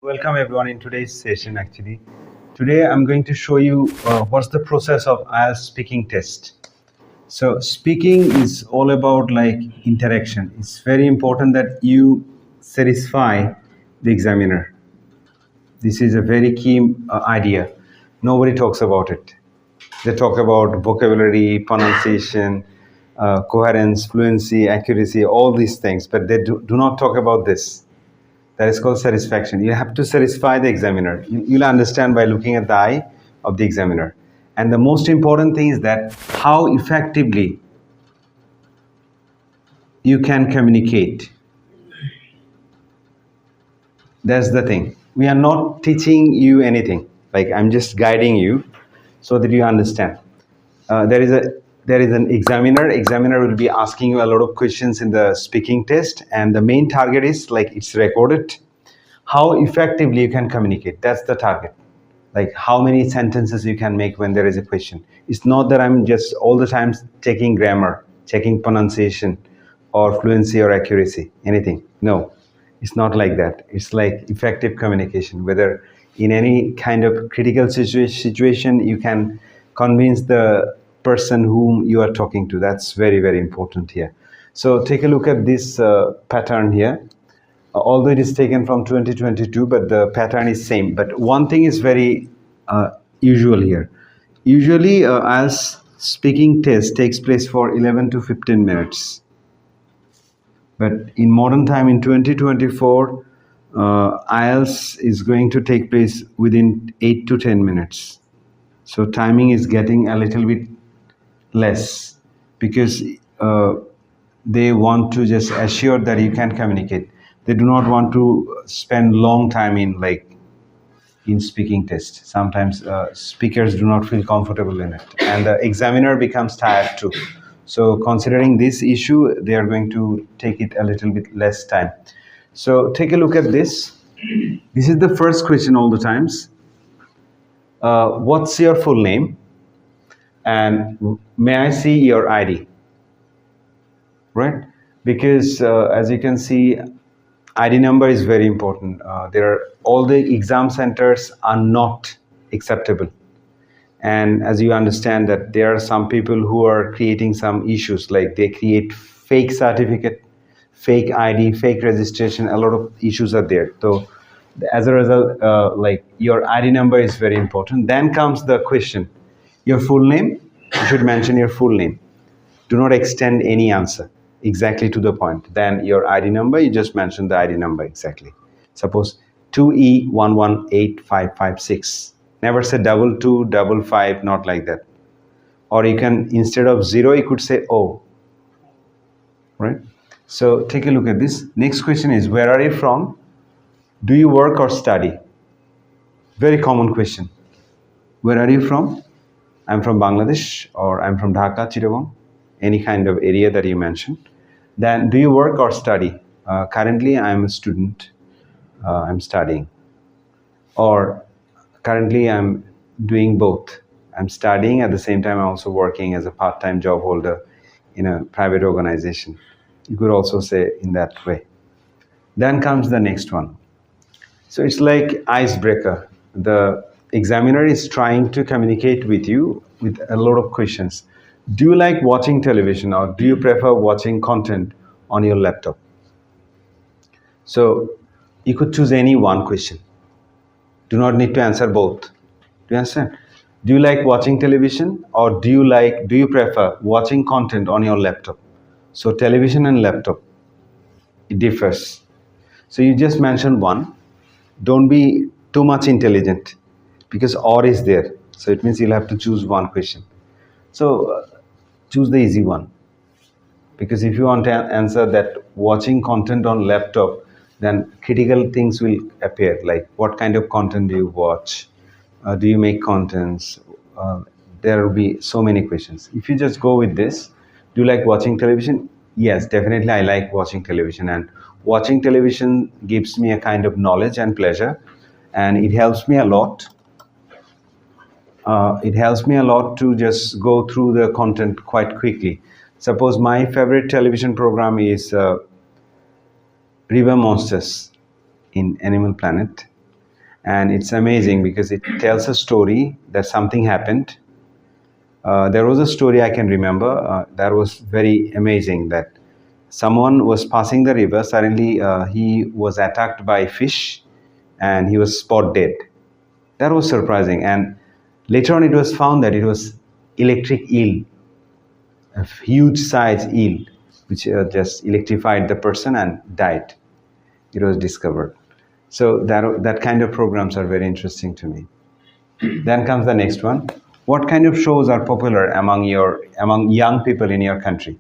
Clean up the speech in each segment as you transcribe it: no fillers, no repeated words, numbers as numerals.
Welcome everyone in today's session. Actually, today I'm going to show you what's the process of IELTS speaking test. So speaking is all about like interaction. It's very important that you satisfy the examiner. This is a very key idea. Nobody talks about it. They talk about vocabulary, pronunciation, coherence, fluency, accuracy, all these things, but they do not talk about this. That is called satisfaction. You have to satisfy the examiner. You'll understand by looking at the eye of the examiner. And the most important thing is that how effectively you can communicate. That's the thing. We are not teaching you anything. Like I'm just guiding you so that you understand. There is an examiner. Examiner will be asking you a lot of questions in the speaking test, and the main target is like it's recorded. How effectively you can communicate. That's the target. Like how many sentences you can make when there is a question. It's not that I'm just all the time checking grammar, checking pronunciation, or fluency or accuracy, anything. No, it's not like that. It's like effective communication. Whether in any kind of critical situation, you can convince the person whom you are talking to. That's very, very important here. So take a look at this pattern here. Although it is taken from 2022, but the pattern is same. But one thing is very usual here. Usually, IELTS speaking test takes place for 11 to 15 minutes. But in modern time, in 2024, IELTS is going to take place within 8 to 10 minutes. So timing is getting a little bit less because they want to just assure that you can communicate. They do not want to spend long time in speaking test. Sometimes speakers do not feel comfortable in it, and the examiner becomes tired too. So considering this issue, they are going to take it a little bit less time. So take a look at this. This is the first question all the times. What's your full name? And may I see your ID? Right? Because as you can see, ID number is very important. All the exam centers are not acceptable. And as you understand that there are some people who are creating some issues, like they create fake certificate, fake ID, fake registration, a lot of issues are there. So as a result, like your ID number is very important. Then comes the question, your full name, you should mention your full name. Do not extend any answer exactly to the point. Then your ID number, you just mention the ID number exactly. Suppose 2E118556. Never say 2255, not like that. Or you can, instead of 0, you could say O. Right? So take a look at this. Next question is, where are you from? Do you work or study? Very common question. Where are you from? I'm from Bangladesh, or I'm from Dhaka, Chittagong. Any kind of area that you mentioned. Then, do you work or study? Currently, I'm a student. I'm studying. Or currently, I'm doing both. I'm studying at the same time. I'm also working as a part-time job holder in a private organization. You could also say in that way. Then comes the next one. So it's like icebreaker. The examiner is trying to communicate with you with a lot of questions. Do you like watching television, or do you prefer watching content on your laptop? So you could choose any one question. Do not need to answer both. Do you understand? Do you like watching television, or do you prefer watching content on your laptop? So television and laptop, it differs. So you just mention one. Don't be too much intelligent, because or is there. So it means you'll have to choose one question. So choose the easy one, because if you want to answer that watching content on laptop, then critical things will appear, like what kind of content do you watch, do you make contents, there will be so many questions. If you just go with this, do you like watching television? Yes, definitely I like watching television, and watching television gives me a kind of knowledge and pleasure, and it helps me a lot. It helps me a lot to just go through the content quite quickly. Suppose my favorite television program is River Monsters in Animal Planet. and it's amazing because it tells a story that something happened. There was a story I can remember that was very amazing, that someone was passing the river. Suddenly, he was attacked by fish and he was spot dead. That was surprising. And later on, it was found that it was electric eel, a huge size eel, which just electrified the person and died. It was discovered. So that kind of programs are very interesting to me. Then comes the next one. What kind of shows are popular among young people in your country?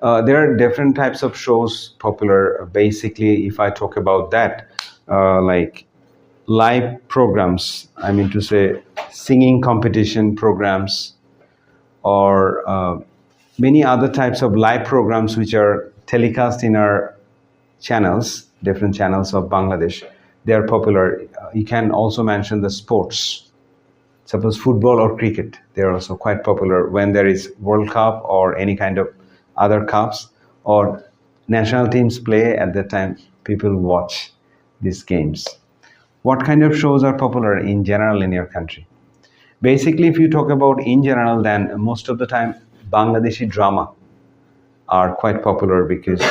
There are different types of shows popular. Basically, if I talk about that, like live programs, I mean to say singing competition programs, or many other types of live programs which are telecast in our channels, different channels of Bangladesh. They are popular. You can also mention the sports. Suppose football or cricket, they are also quite popular when there is World Cup or any kind of other cups or national teams play. At that time, people watch these games. What kind of shows are popular in general in your country? Basically, if you talk about in general, then most of the time Bangladeshi drama are quite popular because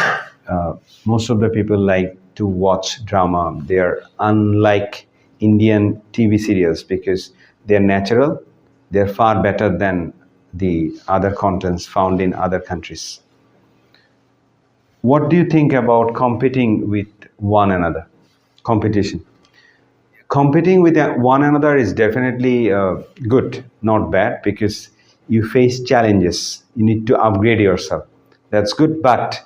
most of the people like to watch drama. They are unlike Indian TV serials because they are natural. They are far better than the other contents found in other countries. What do you think about competing with one another? Competition. Competing with one another is definitely good, not bad, because you face challenges. You need to upgrade yourself. That's good, but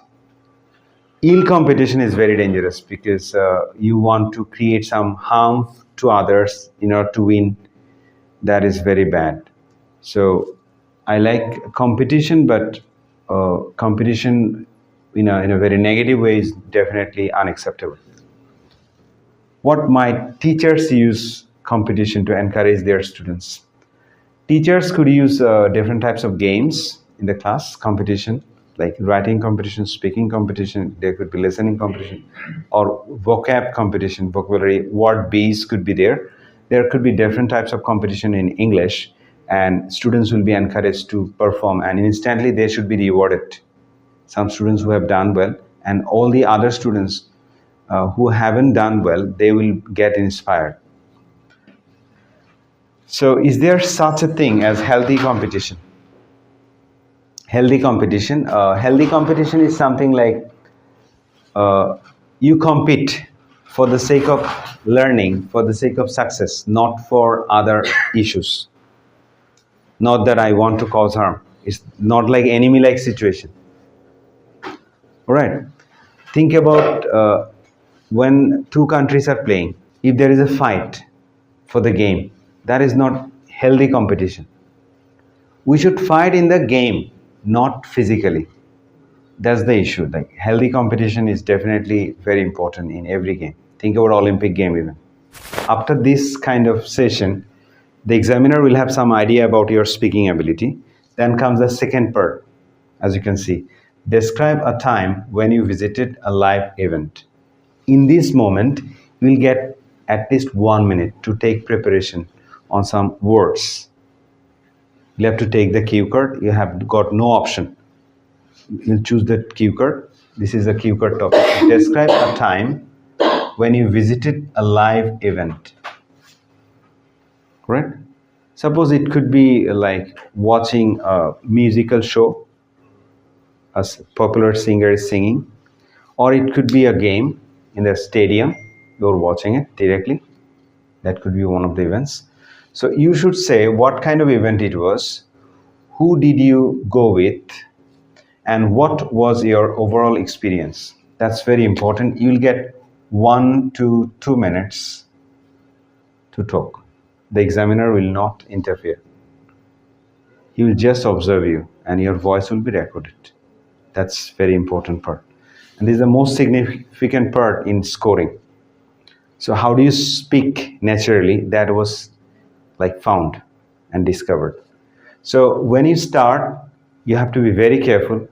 ill competition is very dangerous because you want to create some harm to others in order to win. That is very bad. So I like competition, but competition in a very negative way is definitely unacceptable. What might teachers use competition to encourage their students? Teachers could use different types of games in the class competition, like writing competition, speaking competition. There could be listening competition, or vocab competition, vocabulary word bees could be there. There could be different types of competition in English, and students will be encouraged to perform, and instantly they should be rewarded. Some students who have done well, and all the other students who haven't done well, they will get inspired. So, is there such a thing as healthy competition? Healthy competition is something like you compete for the sake of learning, for the sake of success, not for other issues. Not that I want to cause harm. It's not like enemy-like situation. All right. Think about when two countries are playing. If there is a fight for the game, that is not healthy competition. We should fight in the game, not physically. That's the issue. Like healthy competition is definitely very important in every game. Think about Olympic game even. After this kind of session, the examiner will have some idea about your speaking ability. Then comes the second part, as you can see. Describe a time when you visited a live event. In this moment, you will get at least 1 minute to take preparation on some words. You have to take the cue card. You have got no option. You'll choose the cue card. This is the cue card topic. Describe a time when you visited a live event. Correct? Suppose it could be like watching a musical show, a popular singer is singing, or it could be a game in the stadium. You're watching it directly. That could be one of the events. So you should say what kind of event it was, who did you go with, and what was your overall experience. That's very important. You'll get 1 to 2 minutes to talk. The examiner will not interfere. He will just observe you and your voice will be recorded. That's very important part. And this is the most significant part in scoring. So how do you speak naturally? That was like found and discovered. So when you start, you have to be very careful.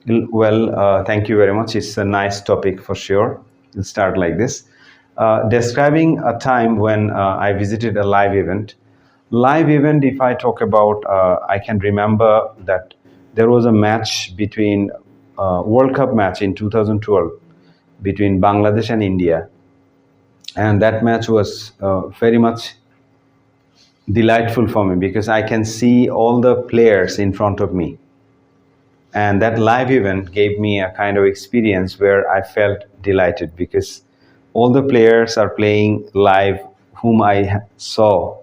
Well, thank you very much. It's a nice topic for sure. We'll start like this. describing a time when I visited a live event. Live event, if I talk about, I can remember that there was a match between World Cup match in 2012 between Bangladesh and India, and that match was very much delightful for me because I can see all the players in front of me. And that live event gave me a kind of experience where I felt delighted because all the players are playing live whom I saw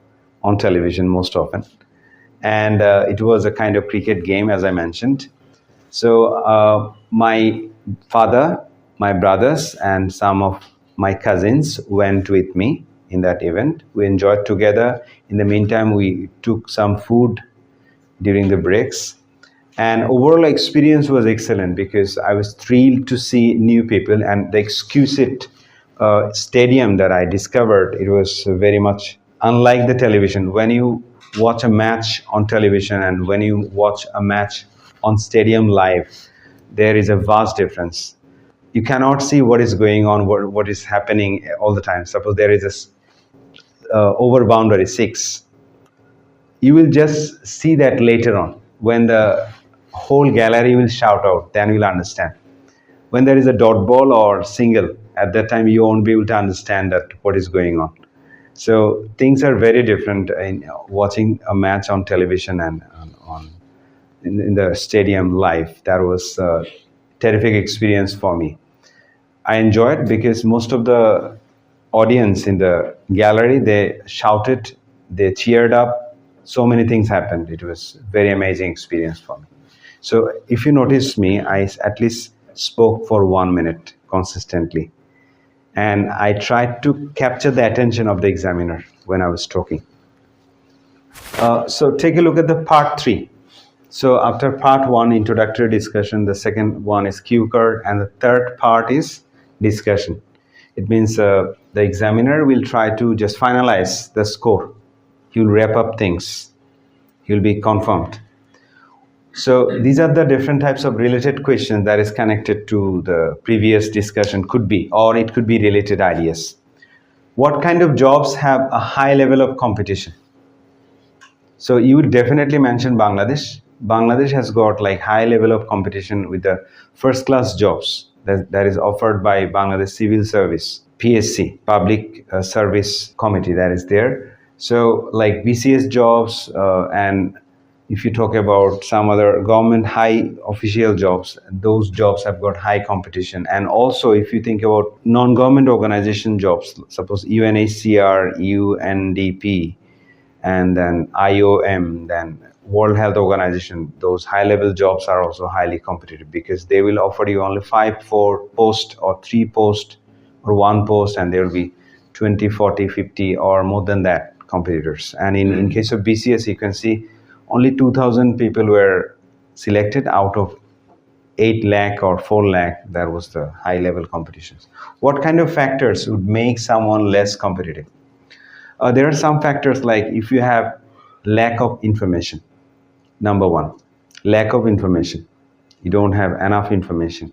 on television most often. And it was a kind of cricket game, as I mentioned. So my father, my brothers, and some of my cousins went with me in that event. We enjoyed together. In the meantime, we took some food during the breaks. And overall experience was excellent because I was thrilled to see new people, and the exquisite stadium that I discovered, it was very much unlike the television. When you watch a match on television and when you watch a match on stadium live, there is a vast difference. You cannot see what is going on, what is happening all the time. Suppose there is a over boundary 6. You will just see that later on when the whole gallery will shout out, then you'll understand. When there is a dot ball or single, at that time you won't be able to understand that what is going on. So things are very different in watching a match on television and in the stadium live. That was a terrific experience for me. I enjoyed because most of the audience in the gallery, they shouted, they cheered up. So many things happened. It was a very amazing experience for me. So if you notice me, I at least spoke for 1 minute consistently. And I tried to capture the attention of the examiner when I was talking. So take a look at the part 3. So after part 1, introductory discussion, the second one is cue card, and the third part is discussion. It means the examiner will try to just finalize the score. He will wrap up things. He will be confirmed. So these are the different types of related questions that is connected to the previous discussion, could be, or it could be related ideas. What kind of jobs have a high level of competition? So you would definitely mention Bangladesh. Bangladesh has got like high level of competition with the first class jobs that is offered by Bangladesh Civil Service, PSC, Public Service Committee, that is there. So like BCS jobs and if you talk about some other government high official jobs, those jobs have got high competition. And also if you think about non-government organization jobs, suppose UNHCR, UNDP, and then IOM, then World Health Organization, those high-level jobs are also highly competitive because they will offer you only 5 4 post or 3 post or 1 post, and there will be 20, 40, 50 or more than that competitors. And in case of BCS, you can see only 2,000 people were selected out of 8 lakh or 4 lakh. That was the high-level competitions. What kind of factors would make someone less competitive? There are some factors like if you have lack of information. Number 1, lack of information. You don't have enough information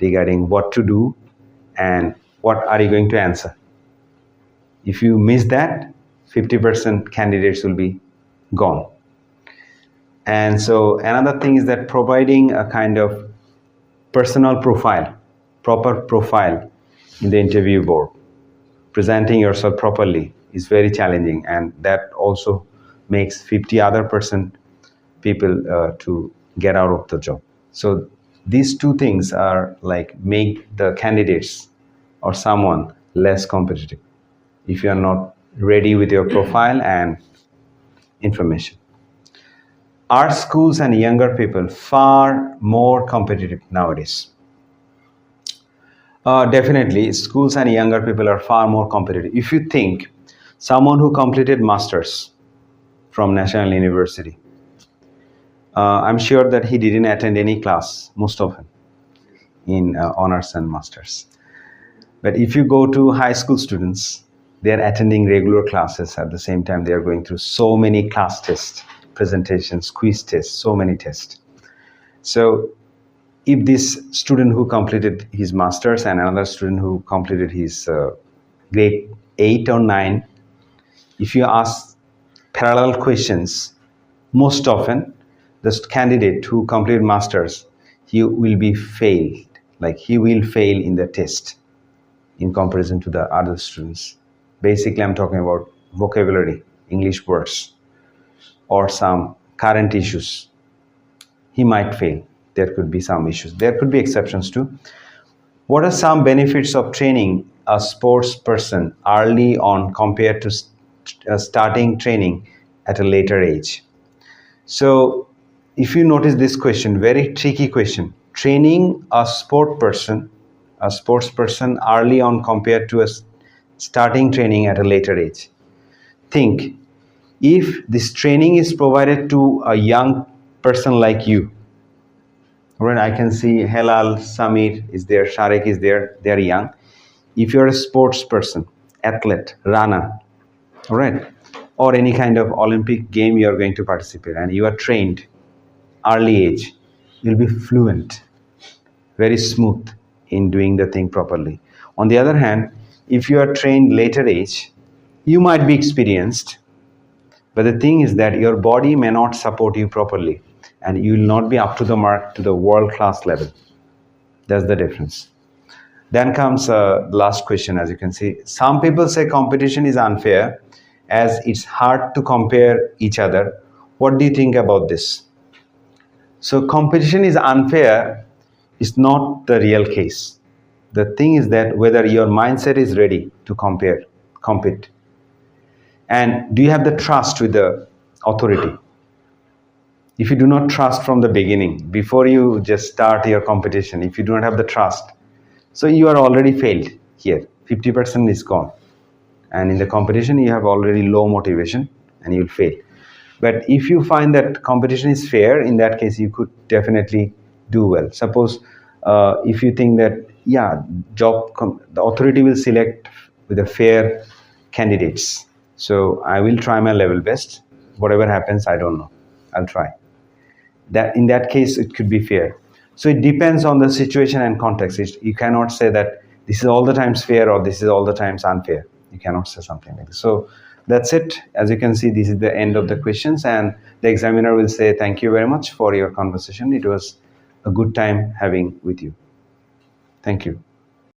regarding what to do and what are you going to answer. If you miss that, 50% candidates will be gone. And so another thing is that providing a kind of personal profile, proper profile in the interview board, presenting yourself properly is very challenging, and that also makes 50 other percent people to get out of the job. So these two things are like make the candidates or someone less competitive if you are not ready with your profile and information. Are schools and younger people far more competitive nowadays? Definitely, schools and younger people are far more competitive. If you think someone who completed masters from National University, I'm sure that he didn't attend any class, most of him, in honors and masters. But if you go to high school students, they are attending regular classes. At the same time, they are going through so many class tests, presentations, quiz tests, so many tests. So if this student who completed his masters and another student who completed his grade 8 or 9, if you ask parallel questions, most often the candidate who completed masters, he will be failed, like he will fail in the test in comparison to the other students. Basically, I'm talking about vocabulary, English words, or some current issues. He might fail. There could be some issues. There could be exceptions too. What are some benefits of training a sports person early on compared to starting training at a later age? So, if you notice this question, very tricky question. Training a sports person early on compared to starting training at a later age. Think, if this training is provided to a young person like you, right? I can see Helal, Samir is there, Sharek is there, they're young. If you're a sports person, athlete, runner, all right, or any kind of Olympic game you're going to participate and you are trained early age, you'll be fluent, very smooth in doing the thing properly. On the other hand, if you are trained later age, you might be experienced, but the thing is that your body may not support you properly and you will not be up to the mark to the world-class level. That's the difference. Then comes the last question, as you can see. Some people say competition is unfair as it's hard to compare each other. What do you think about this? So competition is unfair is not the real case. The thing is that whether your mindset is ready to compete. And do you have the trust with the authority? If you do not trust from the beginning, before you just start your competition, if you do not have the trust, so you are already failed here. 50% is gone. And in the competition, you have already low motivation and you'll fail. But if you find that competition is fair, in that case, you could definitely do well. Suppose if you think that, yeah, the authority will select with the fair candidates. So I will try my level best. Whatever happens, I don't know. I'll try. That in that case, it could be fair. So it depends on the situation and context. You cannot say that this is all the times fair or this is all the times unfair. You cannot say something like this. So that's it. As you can see, this is the end of the questions, and the examiner will say thank you very much for your conversation. It was a good time having with you. Thank you.